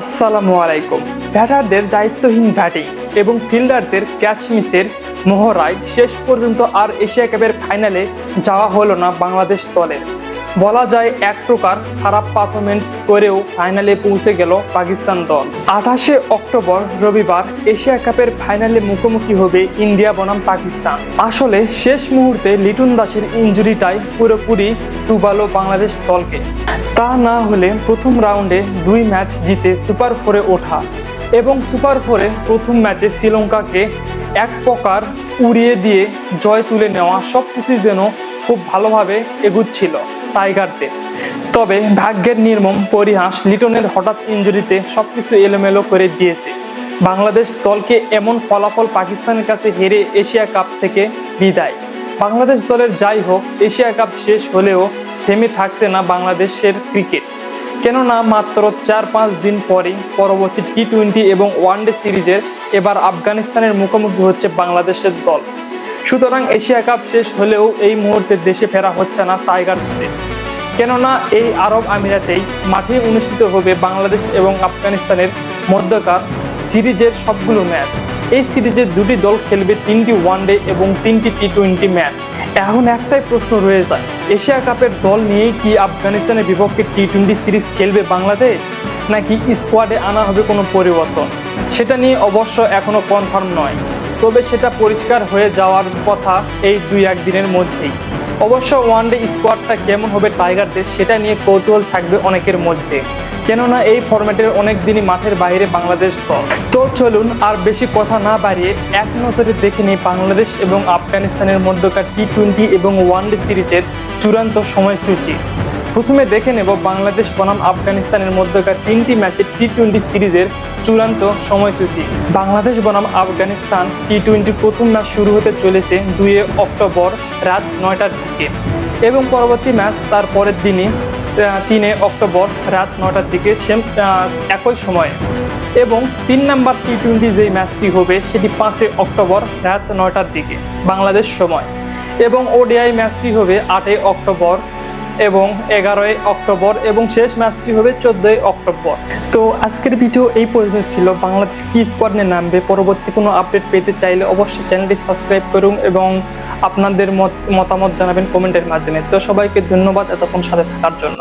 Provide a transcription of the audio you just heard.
আসসালামু আলাইকুম। ব্যাটারদের দায়িত্বহীন ব্যাটিং এবং ফিল্ডারদের ক্যাচ মিসের মহড়ায় শেষ পর্যন্ত আর এশিয়া কাপের ফাইনালে যাওয়া হলো না বাংলাদেশ দলের। বলা যায় এক প্রকার খারাপ পারফরমেন্স করেও ফাইনালে পৌঁছে গেল পাকিস্তান দল। 28শে অক্টোবর রবিবার এশিয়া কাপের ফাইনালে মুখোমুখি হবে ইন্ডিয়া বনাম পাকিস্তান। আসলে শেষ মুহূর্তে লিটন দাসের ইনজুরিটাই পুরোপুরি ডুবালো বাংলাদেশ দলকে। তা না হলে প্রথম রাউন্ডে 2 ম্যাচ জিতে সুপার 4-এ ওঠা এবং সুপার 4-এ প্রথম ম্যাচে শ্রীলঙ্কাকে এক প্রকার উড়িয়ে দিয়ে জয় তুলে নেওয়া সবকিছুই যেন খুব ভালোভাবে এগুচ্ছিল টাইগারদের। তবে ভাগ্যের নির্মম পরিহাস লিটনের হঠাৎ ইনজুরিতে সবকিছু এলোমেলো করে দিয়েছে বাংলাদেশ দলকে। এমন ফলাফল পাকিস্তানের কাছে হেরে এশিয়া কাপ থেকে বিদায়। বাংলাদেশ দলের যাই হোক, এশিয়া কাপ শেষ হলেও থেমে থাকছে না বাংলাদেশের ক্রিকেট। কেননা মাত্র 4-5 দিন পরে পরবর্তী টি-20 এবং ওয়ানডে সিরিজের এবার আফগানিস্তানের মুখোমুখি হচ্ছে বাংলাদেশের দল। সুতরাং এশিয়া কাপ শেষ হলেও এই মুহূর্তে দেশে ফেরা হচ্ছে না টাইগার্সদের। কেননা এই আরব আমিরাতেই মাঠে অনুষ্ঠিত হবে বাংলাদেশ এবং আফগানিস্তানের মধ্যকার সিরিজের সবগুলো ম্যাচ। এই সিরিজে দুটি দল খেলবে 3টি ওয়ানডে এবং 3টি টি-20 ম্যাচ। এখন একটাই প্রশ্ন রয়ে যায়, এশিয়া কাপের দল নিয়েই কি আফগানিস্তানের বিপক্ষে টি-20 সিরিজ খেলবে বাংলাদেশ, নাকি স্কোয়াডে আনা হবে কোনো পরিবর্তন? সেটা নিয়ে অবশ্য এখনো কনফার্ম নয়, তবে সেটা পরিষ্কার হয়ে যাওয়ার কথা এই 2-1 দিনের মধ্যেই। অবশ্য ওয়ানডে স্কোয়াডটা কেমন হবে টাইগারদের সেটা নিয়ে কৌতূহল থাকবে অনেকের মধ্যে, কেননা এই ফরম্যাটের অনেক দিনই মাঠের বাইরে বাংলাদেশ দল। তো চলুন আর বেশি কথা না বাড়িয়ে এক নজরে দেখে নিই বাংলাদেশ এবং আফগানিস্তানের মধ্যকার টি-20 এবং ওয়ানডে সিরিজের চূড়ান্ত সময়সূচি। প্রথমে দেখে নেব বাংলাদেশ বনাম আফগানিস্তানের মধ্যকার 3টি ম্যাচের টি-20 সিরিজের চূড়ান্ত সময়সূচি। বাংলাদেশ বনাম আফগানিস্তান টি-20 প্রথম ম্যাচ শুরু হতে চলেছে 2 অক্টোবর রাত 9টার দিকে এবং পরবর্তী ম্যাচ তার পরের দিনই 3 অক্টোবর রাত 9টার দিকে সেম একই সময়ে। এবং 3 নম্বর টি-20 যেই ম্যাচটি হবে সেটি 5 অক্টোবর রাত 9টার দিকে বাংলাদেশ সময়। এবং ওডিআই ম্যাচটি হবে 8 অক্টোবর এবং 11 অক্টোবর এবং শেষ ম্যাচটি হবে 14 অক্টোবর। তো আজকের ভিডিও এই পর্যন্ত ছিল। বাংলাদেশ কি স্কোয়াড নিয়ে নামবে, পরবর্তী কোনো আপডেট পেতে চাইলে অবশ্যই চ্যানেলটি সাবস্ক্রাইব করুন এবং আপনাদের মতামত জানাবেন কমেন্টের মাধ্যমে। তো সবাইকে ধন্যবাদ এতক্ষণ সাথে থাকার জন্য।